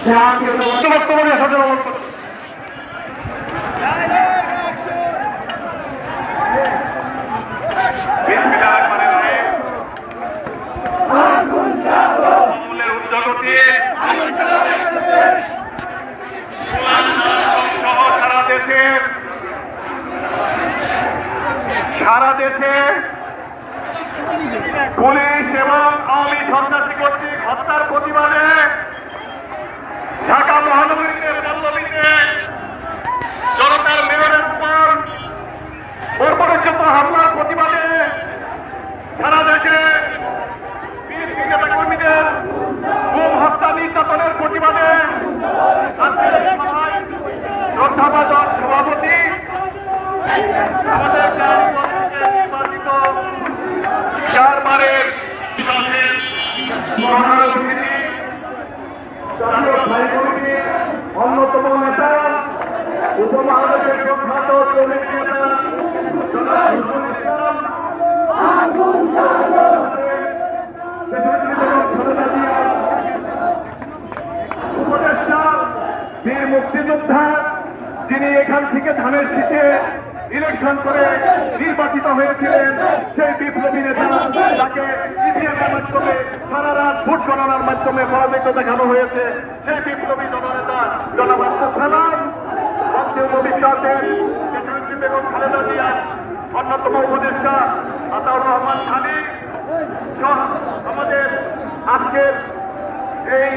বর্তমানে সচেতন সারা দেশে পুলিশ এবং আওয়ামী সন্ত্রাসী কর্তৃক হত্যার প্রতিবাদে ঢাকা মহানগরীতে পল্লবীতে জনতার মেয়রের উপর বর্বরোচিত হামলার প্রতিবাদে সারা দেশে বীর বিজেতা কর্মীদের গুম হত্যা নির্যাতনের প্রতিবাদে আজকের এই সভায় শ্রদ্ধাভাজন সভাপতি আমাদের নির্বাচিত 4 বারের অন্যতম নেতা উপমহাদেশের প্রখ্যাত শ্রমিক নেতা উপদেষ্টা বীর মুক্তিযোদ্ধা যিনি এখান থেকে ধানের শীষে ইলেকশন করে নির্বাচিত হয়েছিলেন, সেই বিপ্লবী নেতা তাকে ইভিএমের মাধ্যমে সারা রাত ভোট গণনার মাধ্যমে পরাজিত দেখানো হয়েছে, সেই বিপ্লবী জননেতা জনাব আব্দুল সালাম জাতীয় ভবিষ্যতের দেশনেত্রী বেগম খালেদা জিয়া, অন্যতম উপদেষ্টা আতাউর রহমান খালি আমাদের আজকের এই